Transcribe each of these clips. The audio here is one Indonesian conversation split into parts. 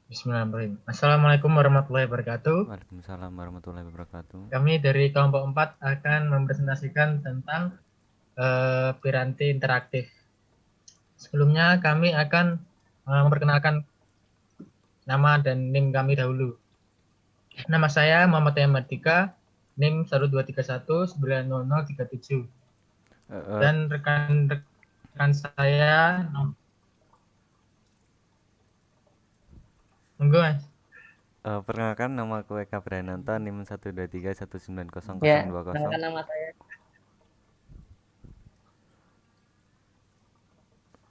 Bismillahirrahmanirrahim. Assalamualaikum warahmatullahi wabarakatuh. Waalaikumsalam warahmatullahi wabarakatuh. Kami dari kelompok 4 akan mempresentasikan tentang piranti interaktif. Sebelumnya kami akan memperkenalkan nama dan NIM kami dahulu. Nama saya Muhammad Mardika, NIM 123190037. Eh, eh, Dan rekan-rekan saya, monggo Mas. Perkenalkan, nama aku Eka Brananto, NIM 123190020. Ya, perkenalkan nama saya.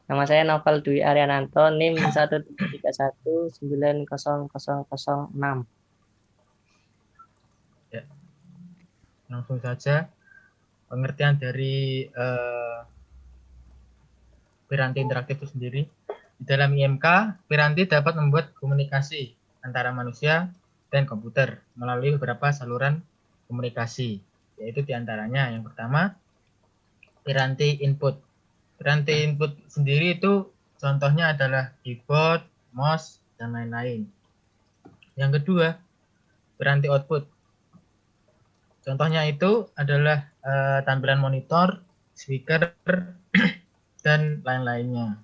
Nama saya Novel Dwi Ariananto, NIM 133190006. Ya, langsung saja pengertian dari piranti interaktif itu sendiri. Di dalam IMK, piranti dapat membuat komunikasi antara manusia dan komputer melalui beberapa saluran komunikasi, yaitu diantaranya yang pertama, piranti input. Piranti input sendiri itu contohnya adalah keyboard, mouse, dan lain-lain. Yang kedua, piranti output. Contohnya itu adalah tampilan monitor, speaker, dan lain-lainnya.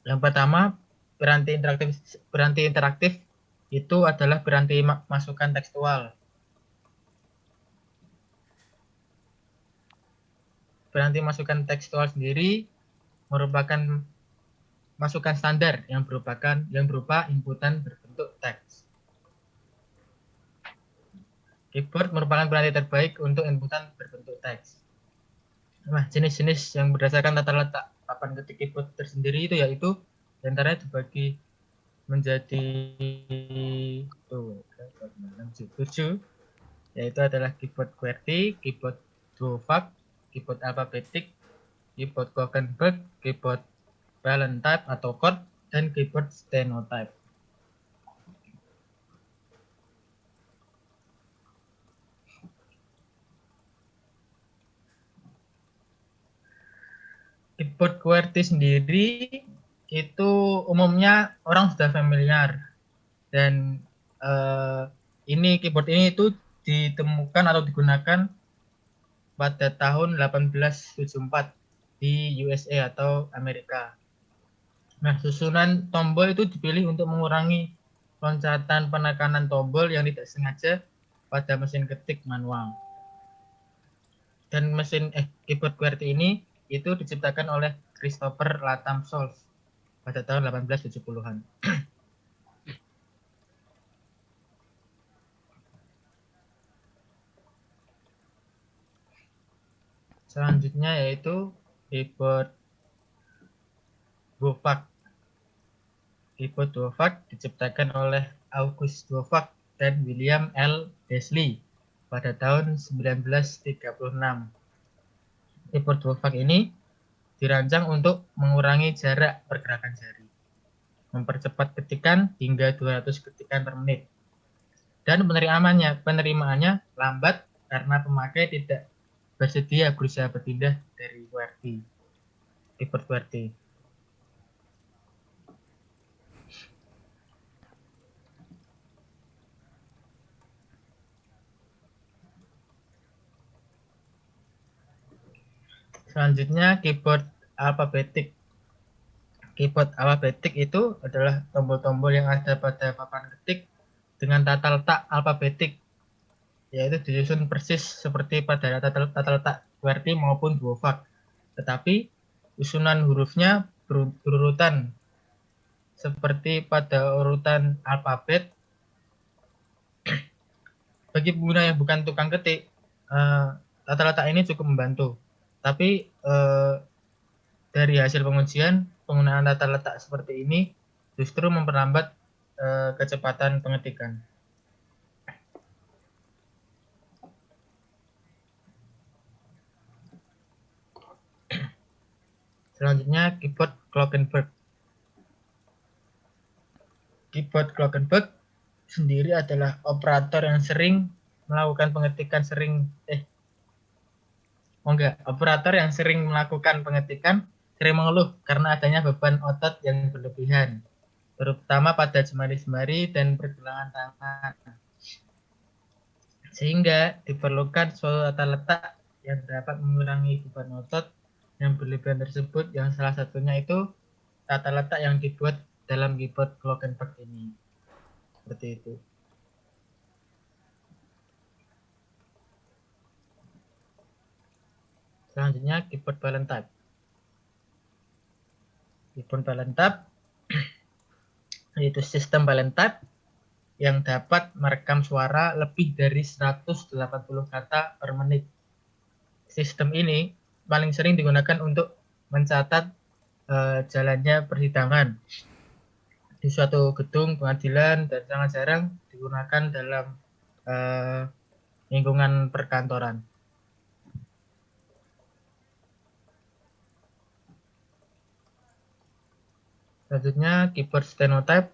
Yang pertama, piranti interaktif itu adalah piranti masukan tekstual. Piranti masukan tekstual sendiri merupakan masukan standar yang berupa inputan berbentuk teks. Keyboard merupakan piranti terbaik untuk inputan berbentuk teks. Nah, jenis-jenis yang berdasarkan tata letak papan ketik keyboard tersendiri itu yaitu diantaranya dibagi menjadi 7, yaitu adalah keyboard QWERTY, keyboard Duovac, keyboard alfabetik, keyboard Glockenberg, keyboard Ballantine atau chord, dan keyboard stenotype. Keyboard QWERTY sendiri itu umumnya orang sudah familiar, dan keyboard ini itu ditemukan atau digunakan pada tahun 1874 di USA atau Amerika. Nah, susunan tombol itu dipilih untuk mengurangi loncatan penekanan tombol yang tidak sengaja pada mesin ketik manual. Dan keyboard QWERTY ini itu diciptakan oleh Christopher Latham Solf pada tahun 1870-an. Selanjutnya yaitu keyboard Duovac. Keyboard Duovac diciptakan oleh August Duovac dan William L. Desley pada tahun 1936. Keyboard Duovac ini dirancang untuk mengurangi jarak pergerakan jari, mempercepat ketikan hingga 200 ketikan per menit. Dan penerimaannya lambat karena pemakai tidak bersedia berusaha berpindah dari keyboard QWERTY. Selanjutnya keyboard alfabetik. Keyboard alfabetik itu adalah tombol-tombol yang ada pada papan ketik dengan tata letak alfabetik, yaitu disusun persis seperti pada tata letak QWERTY maupun Duovac, tetapi susunan hurufnya berurutan seperti pada urutan alfabet. Bagi pengguna yang bukan tukang ketik, tata letak ini cukup membantu. Tapi dari hasil pengujian, penggunaan tata letak seperti ini justru memperlambat kecepatan pengetikan. Selanjutnya keyboard Glockenberg. Keyboard Glockenberg sendiri adalah operator yang sering melakukan pengetikan sering mengeluh karena adanya beban otot yang berlebihan, terutama pada jemari-jemari dan pergelangan tangan. Sehingga diperlukan suatu tata letak yang dapat mengurangi beban otot yang berlebihan tersebut, yang salah satunya itu tata letak yang dibuat dalam keyboard Glockenbach ini. Seperti itu. Selanjutnya keyboard Valentine. Keyboard Valentine yaitu sistem Valentine yang dapat merekam suara lebih dari 180 kata per menit. Sistem ini paling sering digunakan untuk mencatat jalannya persidangan di suatu gedung pengadilan dan sangat jarang digunakan dalam lingkungan perkantoran. Selanjutnya keyboard stenotype.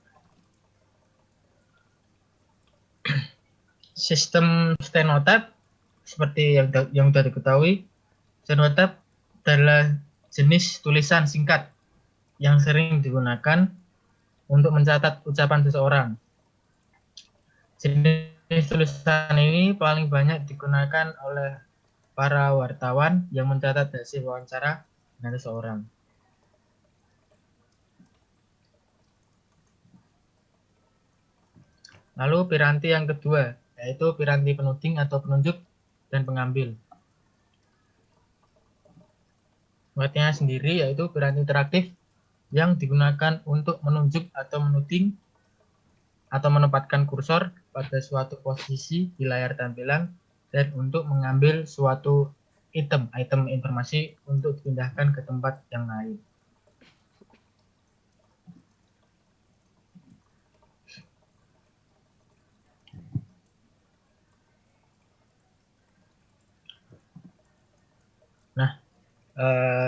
Sistem stenotype seperti yang sudah diketahui, stenotype adalah jenis tulisan singkat yang sering digunakan untuk mencatat ucapan seseorang. Jenis tulisan ini paling banyak digunakan oleh para wartawan yang mencatat hasil wawancara dengan seseorang. Lalu piranti yang kedua, yaitu piranti penuding atau penunjuk dan pengambil. Pengertiannya sendiri yaitu piranti interaktif yang digunakan untuk menunjuk atau menuding atau menempatkan kursor pada suatu posisi di layar tampilan dan untuk mengambil suatu item informasi untuk dipindahkan ke tempat yang lain. Nah,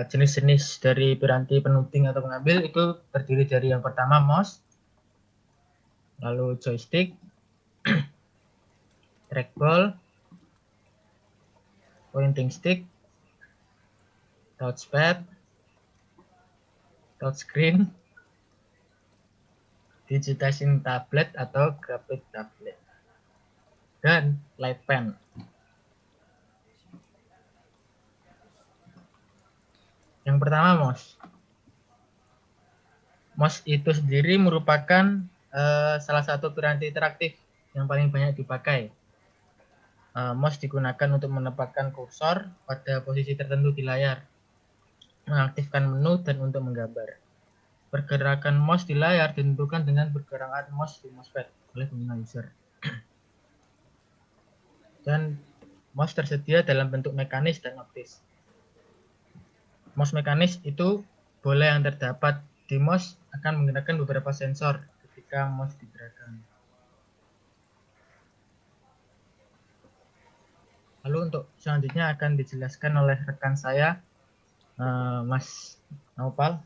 jenis-jenis dari piranti penuding atau pengambil itu terdiri dari yang pertama mouse, lalu joystick, trackball, pointing stick, touchpad, touchscreen, digitizing tablet atau graphic tablet, dan light pen. Yang pertama mouse. Mouse itu sendiri merupakan salah satu piranti interaktif yang paling banyak dipakai. Mouse digunakan untuk menempatkan kursor pada posisi tertentu di layar, mengaktifkan menu, dan untuk menggambar. Pergerakan mouse di layar ditentukan dengan pergerakan mouse di mousepad oleh pengguna user. Dan mouse tersedia dalam bentuk mekanis dan optis. Mouse mekanis itu bola yang terdapat di mouse akan menggunakan beberapa sensor ketika mouse digerakkan. Lalu untuk selanjutnya akan dijelaskan oleh rekan saya, Mas Naupal.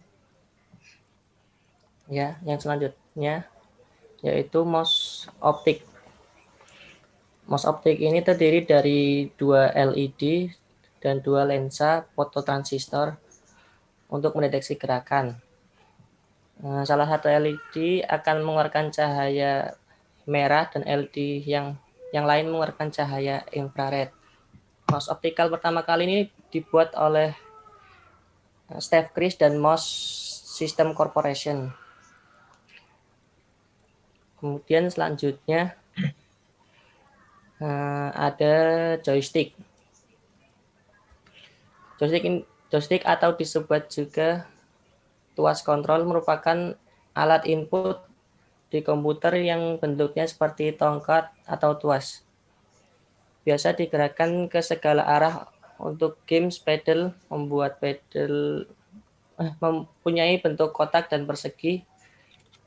Ya, yang selanjutnya yaitu mouse optik. Mouse optik ini terdiri dari 2 LED dan 2 lensa fototransistor untuk mendeteksi gerakan. Salah satu LED akan mengeluarkan cahaya merah dan LED yang lain mengeluarkan cahaya infrared. Mouse optikal pertama kali ini dibuat oleh Steve Chris dan Mouse System Corporation. Kemudian selanjutnya ada joystick. Joystick atau disebut juga tuas kontrol merupakan alat input di komputer yang bentuknya seperti tongkat atau tuas. Biasa digerakkan ke segala arah. Untuk games pedal mempunyai bentuk kotak dan persegi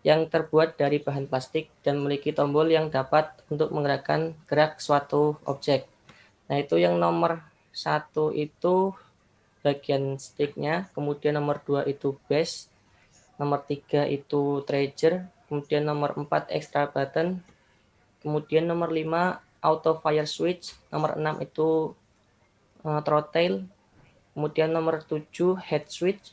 yang terbuat dari bahan plastik dan memiliki tombol yang dapat untuk menggerakkan gerak suatu objek. Nah, itu yang nomor 1 itu bagian sticknya, kemudian nomor 2 itu base, nomor 3 itu trigger, kemudian nomor 4 extra button, kemudian nomor 5 auto fire switch, nomor 6 itu throttle, kemudian nomor 7 head switch,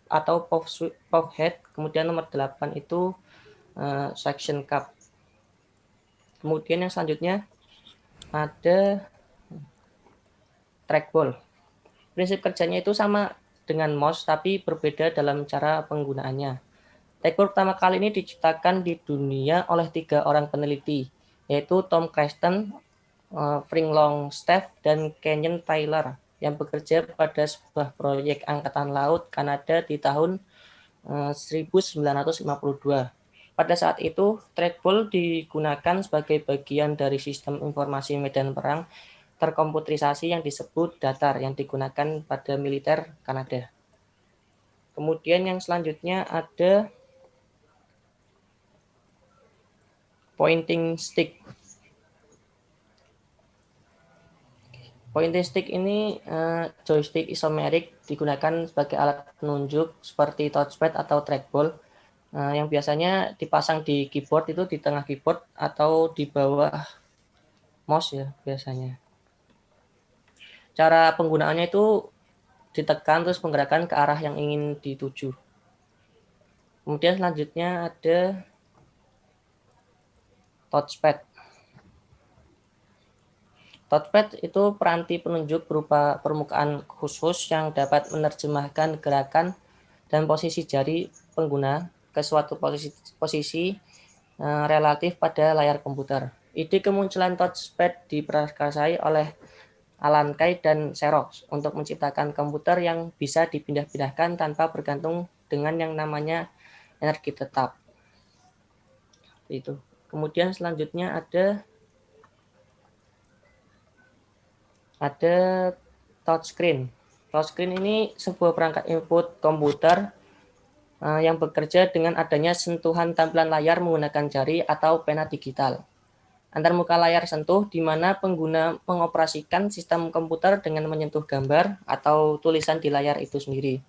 atau pop head. Kemudian nomor 8 itu section cap. Kemudian yang selanjutnya ada trackball. Prinsip kerjanya itu sama dengan mouse tapi berbeda dalam cara penggunaannya. Trackball pertama kali ini diciptakan di dunia oleh 3 orang peneliti, yaitu Tom Creston, Frank Longstaff, dan Kenyon Taylor, yang bekerja pada sebuah proyek angkatan laut Kanada di tahun 1952. Pada saat itu, trackball digunakan sebagai bagian dari sistem informasi medan perang terkomputerisasi yang disebut datar yang digunakan pada militer Kanada. Kemudian yang selanjutnya ada pointing stick. Pointing stick ini joystick isomerik digunakan sebagai alat penunjuk seperti touchpad atau trackball yang biasanya dipasang di keyboard, itu di tengah keyboard atau di bawah mouse ya biasanya. Cara penggunaannya itu ditekan terus menggerakkan ke arah yang ingin dituju. Kemudian selanjutnya ada touchpad. Touchpad itu peranti penunjuk berupa permukaan khusus yang dapat menerjemahkan gerakan dan posisi jari pengguna ke suatu posisi relatif pada layar komputer. Ide kemunculan touchpad diprakarsai oleh Alan Kay dan Xerox untuk menciptakan komputer yang bisa dipindah-pindahkan tanpa bergantung dengan yang namanya energi tetap. Itu. Kemudian selanjutnya ada touchscreen. Touchscreen ini sebuah perangkat input komputer yang bekerja dengan adanya sentuhan tampilan layar menggunakan jari atau pena digital. Antar muka layar sentuh di mana pengguna mengoperasikan sistem komputer dengan menyentuh gambar atau tulisan di layar itu sendiri.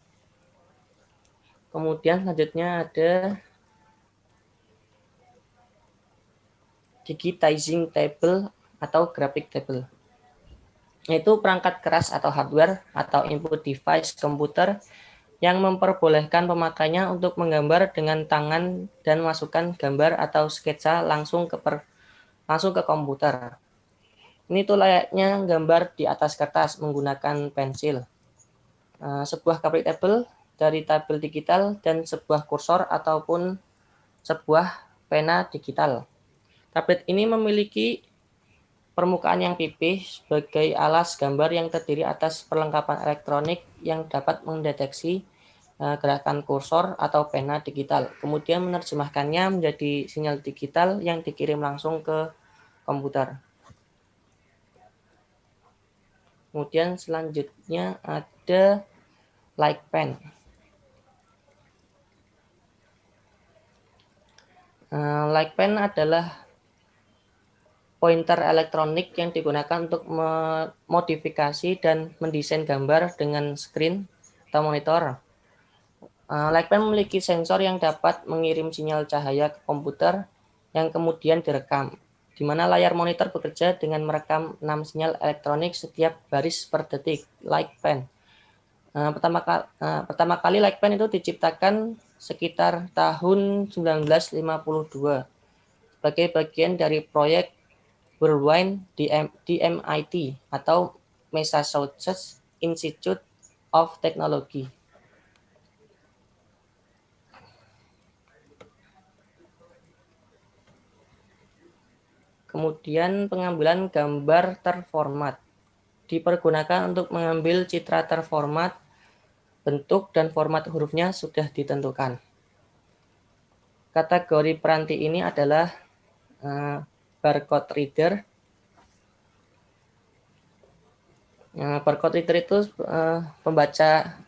Kemudian selanjutnya ada digitizing table atau graphic table. Yaitu perangkat keras atau hardware atau input device komputer yang memperbolehkan pemakainya untuk menggambar dengan tangan dan masukkan gambar atau sketsa langsung ke komputer. Ini tuh layaknya gambar di atas kertas menggunakan pensil. Sebuah graphic table dari tabel digital dan sebuah kursor ataupun sebuah pena digital. Tablet ini memiliki permukaan yang pipih sebagai alas gambar yang terdiri atas perlengkapan elektronik yang dapat mendeteksi gerakan kursor atau pena digital, kemudian menerjemahkannya menjadi sinyal digital yang dikirim langsung ke komputer. Kemudian selanjutnya ada like pen. Like pen adalah pointer elektronik yang digunakan untuk memodifikasi dan mendesain gambar dengan screen atau monitor. Like pen memiliki sensor yang dapat mengirim sinyal cahaya ke komputer yang kemudian direkam, di mana layar monitor bekerja dengan merekam 6 sinyal elektronik setiap baris per detik. Like pen. Pertama kali like pen itu diciptakan sekitar tahun 1952 sebagai bagian dari proyek Whirlwind di MIT atau Massachusetts Institute of Technology. Kemudian pengambilan gambar terformat dipergunakan untuk mengambil citra terformat, bentuk dan format hurufnya sudah ditentukan. Kategori peranti ini adalah barcode reader. Barcode reader itu pembaca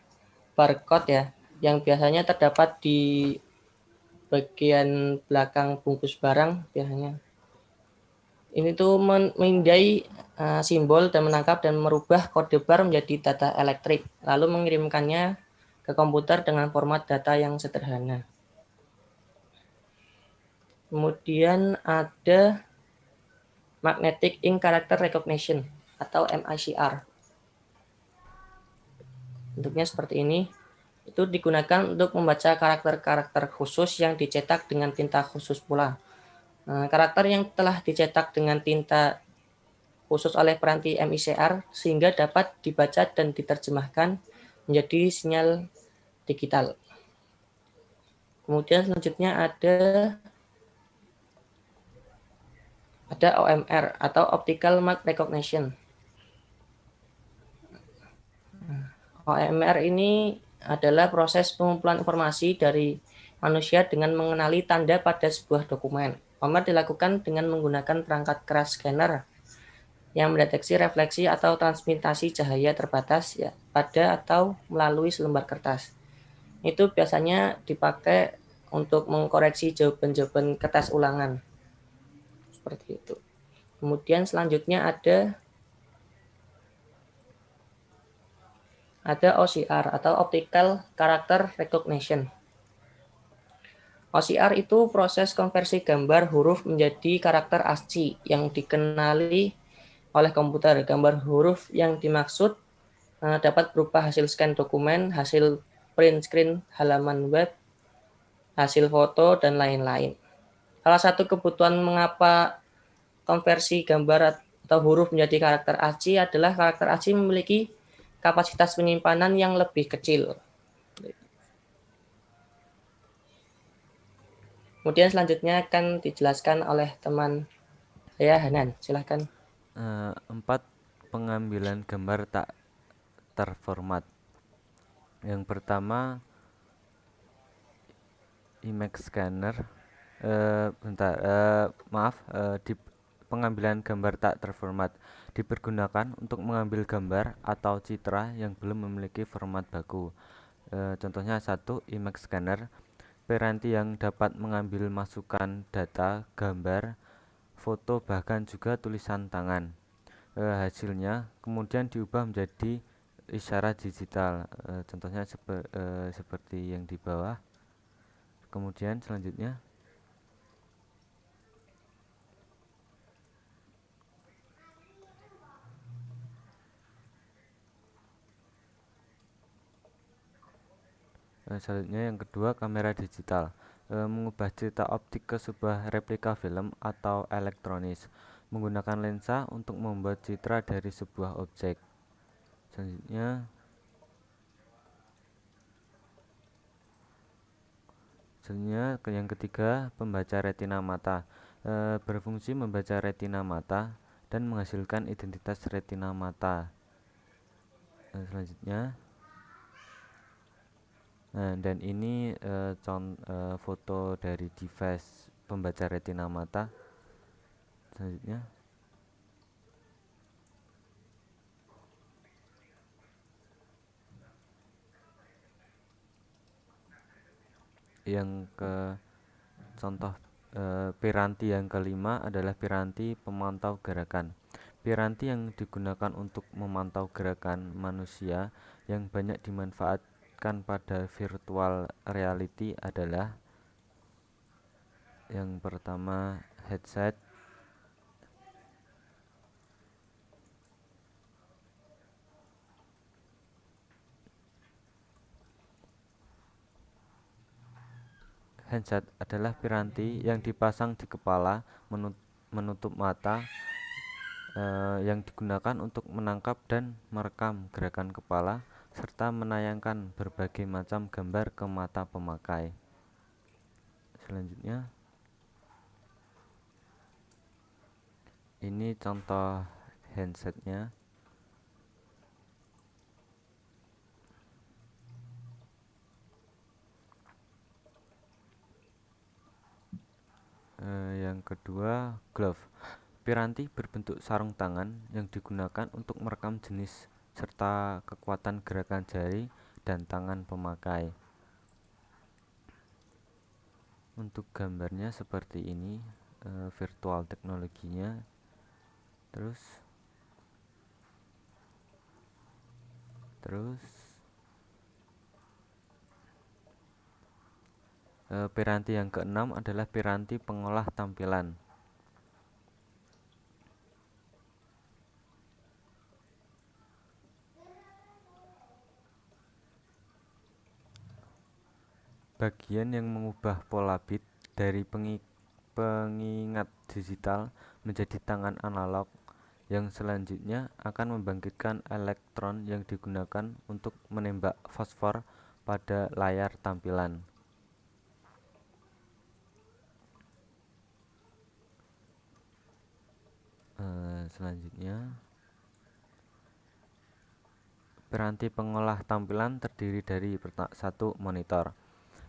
barcode ya, yang biasanya terdapat di bagian belakang bungkus barang biasanya. Ini tuh memindai simbol dan menangkap dan merubah kode bar menjadi data elektrik, lalu mengirimkannya ke komputer dengan format data yang sederhana. Kemudian ada Magnetic Ink Character Recognition atau MICR. Bentuknya seperti ini. itu digunakan untuk membaca karakter-karakter khusus yang dicetak dengan tinta khusus pula. Karakter yang telah dicetak dengan tinta khusus oleh peranti MICR sehingga dapat dibaca dan diterjemahkan menjadi sinyal digital. Kemudian selanjutnya ada OMR atau Optical Mark Recognition. OMR ini adalah proses pengumpulan informasi dari manusia dengan mengenali tanda pada sebuah dokumen. OMR dilakukan dengan menggunakan perangkat keras scanner yang mendeteksi refleksi atau transmitasi cahaya terbatas ya, pada atau melalui selembar kertas. Itu biasanya dipakai untuk mengkoreksi jawaban-jawaban kertas ulangan. Seperti itu. Kemudian selanjutnya ada OCR atau Optical Character Recognition. OCR itu proses konversi gambar huruf menjadi karakter ASCII yang dikenali oleh komputer. Gambar huruf yang dimaksud dapat berupa hasil scan dokumen, hasil print screen halaman web, hasil foto, dan lain-lain. Salah satu kebutuhan mengapa konversi gambar atau huruf menjadi karakter ASCII adalah karakter ASCII memiliki kapasitas penyimpanan yang lebih kecil. Kemudian selanjutnya akan dijelaskan oleh teman saya, Hanan. Silahkan. 4. Pengambilan gambar tak terformat. Yang pertama, image scanner. Pengambilan gambar tak terformat dipergunakan untuk mengambil gambar atau citra yang belum memiliki format baku. Contohnya 1. Image scanner, piranti yang dapat mengambil masukan data, gambar, foto, bahkan juga tulisan tangan. Hasilnya kemudian diubah menjadi isyarat digital. Contohnya seperti yang di bawah. Kemudian selanjutnya yang kedua, kamera digital, mengubah cerita optik ke sebuah replika film atau elektronis menggunakan lensa untuk membuat citra dari sebuah objek. Selanjutnya yang ketiga, pembaca retina mata, berfungsi membaca retina mata dan menghasilkan identitas retina mata. Selanjutnya, dan ini foto dari device pembaca retina mata. Selanjutnya, yang ke contoh piranti yang kelima adalah piranti pemantau gerakan. Piranti yang digunakan untuk memantau gerakan manusia yang banyak dimanfaatkan pada virtual reality adalah yang pertama, headset, Handset adalah piranti yang dipasang di kepala menutup mata, yang digunakan untuk menangkap dan merekam gerakan kepala serta menayangkan berbagai macam gambar ke mata pemakai. Selanjutnya, ini contoh handsetnya. Yang kedua, glove, piranti berbentuk sarung tangan yang digunakan untuk merekam jenis serta kekuatan gerakan jari dan tangan pemakai. Untuk gambarnya seperti ini, virtual teknologinya. Terus piranti yang keenam adalah piranti pengolah tampilan. bagian yang mengubah pola bit dari pengingat digital menjadi tangan analog yang selanjutnya akan membangkitkan elektron yang digunakan untuk menembak fosfor pada layar tampilan. Selanjutnya, piranti pengolah tampilan terdiri dari satu monitor.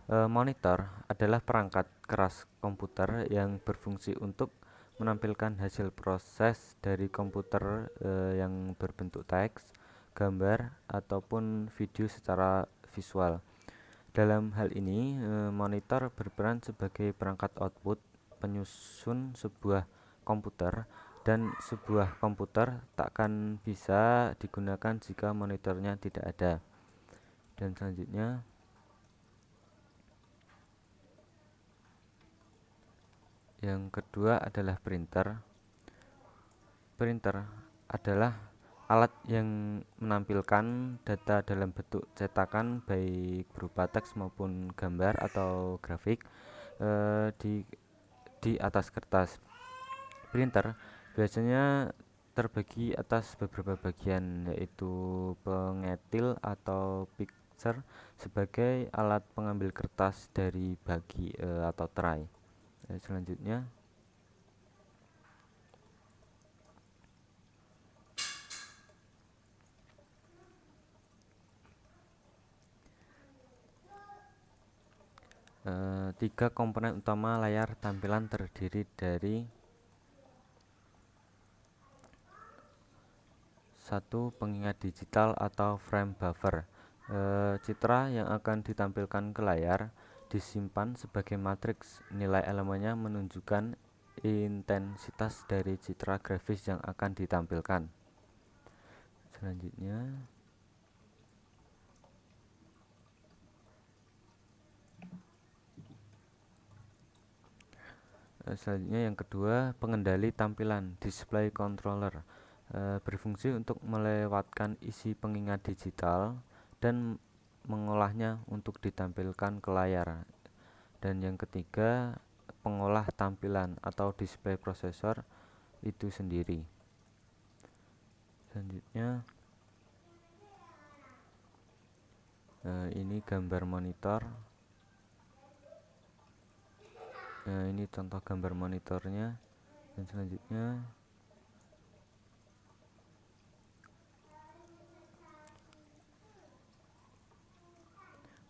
Monitor adalah perangkat keras komputer yang berfungsi untuk menampilkan hasil proses dari komputer yang berbentuk teks, gambar, ataupun video secara visual. Dalam hal ini, monitor berperan sebagai perangkat output penyusun sebuah komputer, dan sebuah komputer takkan bisa digunakan jika monitornya tidak ada. Dan selanjutnya, yang kedua adalah printer. Printer adalah alat yang menampilkan data dalam bentuk cetakan baik berupa teks maupun gambar atau grafik di atas kertas. Printer biasanya terbagi atas beberapa bagian, yaitu pengetil atau pixer sebagai alat pengambil kertas dari bagi atau tray. Selanjutnya, tiga komponen utama layar tampilan terdiri dari satu, pengingat digital atau frame buffer. Citra yang akan ditampilkan ke layar disimpan sebagai matriks. Nilai elemennya menunjukkan intensitas dari citra grafis yang akan ditampilkan. Selanjutnya, yang kedua, pengendali tampilan, display controller. Berfungsi untuk melewatkan isi pengingat digital dan mengolahnya untuk ditampilkan ke layar. Dan yang ketiga, pengolah tampilan atau display processor itu sendiri. Selanjutnya, ini gambar monitor. Ini contoh gambar monitornya. Dan selanjutnya,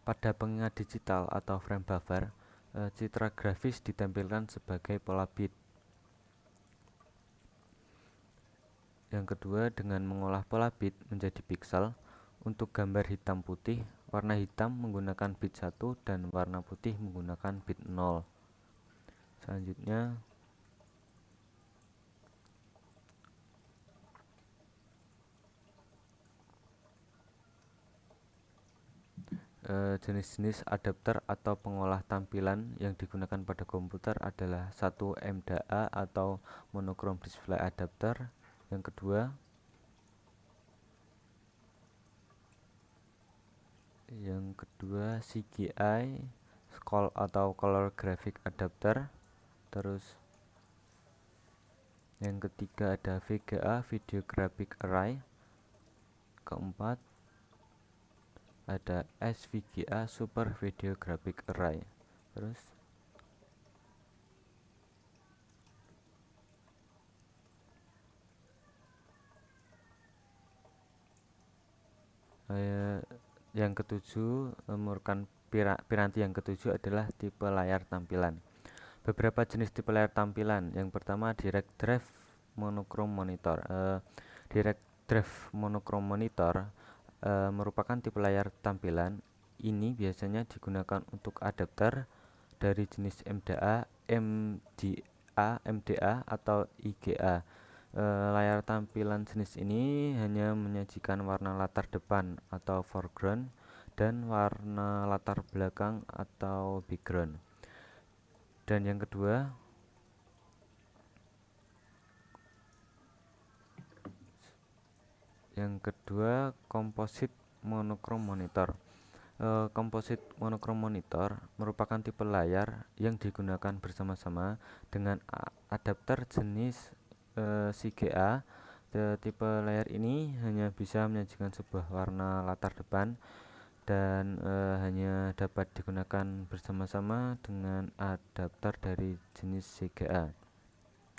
pada pengingat digital atau frame buffer, citra grafis ditampilkan sebagai pola bit. Yang kedua, dengan mengolah pola bit menjadi pixel. Untuk gambar hitam putih, warna hitam menggunakan bit 1 dan warna putih menggunakan bit 0. Selanjutnya, jenis-jenis adapter atau pengolah tampilan yang digunakan pada komputer adalah satu, MDA atau monochrome display adapter. Yang kedua, CGI atau color graphic adapter. Terus yang ketiga ada VGA, video graphic array. Keempat ada SVGA, super video graphic array. Terus yang ketujuh, merupakan piranti yang ketujuh adalah tipe layar tampilan. Beberapa jenis tipe layar tampilan. Yang pertama, direct drive monochrome monitor. Direct drive monochrome monitor merupakan tipe layar tampilan. Ini biasanya digunakan untuk adapter dari jenis MDA, MDA atau IGA. Layar tampilan jenis ini hanya menyajikan warna latar depan atau foreground dan warna latar belakang atau background. Dan yang kedua, composite monochrome monitor. Composite monochrome monitor merupakan tipe layar yang digunakan bersama-sama dengan adapter jenis CGA. Tipe layar ini hanya bisa menyajikan sebuah warna latar depan dan hanya dapat digunakan bersama-sama dengan adapter dari jenis CGA.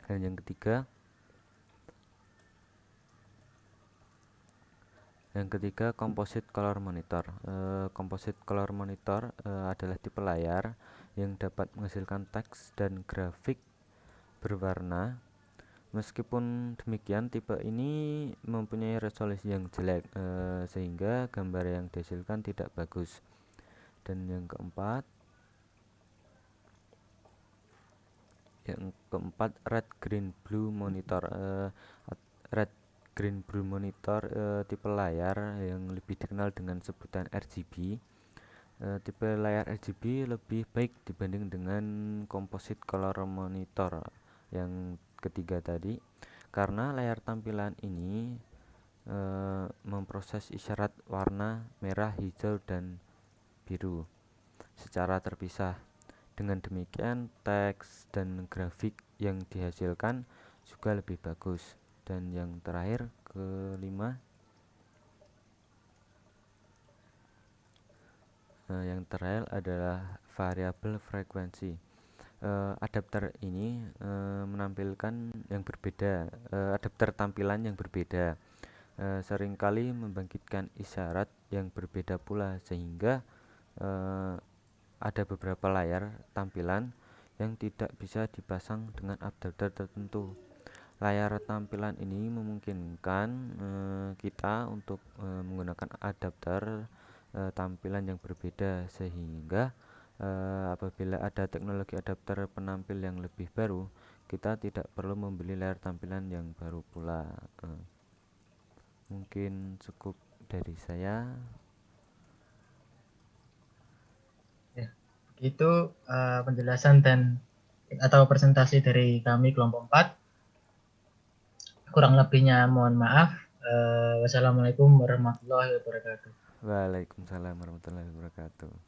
Dan yang ketiga, composite color monitor. Composite color monitor adalah tipe layar yang dapat menghasilkan teks dan grafik berwarna. Meskipun demikian, tipe ini mempunyai resolusi yang jelek, sehingga gambar yang dihasilkan tidak bagus. Dan yang keempat, red green blue monitor. Red green blue monitor tipe layar yang lebih dikenal dengan sebutan RGB. Tipe layar RGB lebih baik dibanding dengan composite color monitor yang ketiga tadi, karena layar tampilan ini memproses isyarat warna merah, hijau, dan biru secara terpisah. Dengan demikian, teks dan grafik yang dihasilkan juga lebih bagus. Dan yang terakhir, kelima, yang terakhir adalah variabel frekuensi. Adapter ini menampilkan yang berbeda, adapter tampilan yang berbeda, seringkali membangkitkan isyarat yang berbeda pula, sehingga ada beberapa layar tampilan yang tidak bisa dipasang dengan adapter tertentu. Layar tampilan ini memungkinkan kita untuk menggunakan adapter tampilan yang berbeda, sehingga apabila ada teknologi adapter penampil yang lebih baru, kita tidak perlu membeli layar tampilan yang baru pula. Mungkin cukup dari saya. Ya, itu penjelasan dan atau presentasi dari kami kelompok 4. Kurang lebihnya mohon maaf. Wassalamualaikum warahmatullahi wabarakatuh. Waalaikumsalam warahmatullahi wabarakatuh.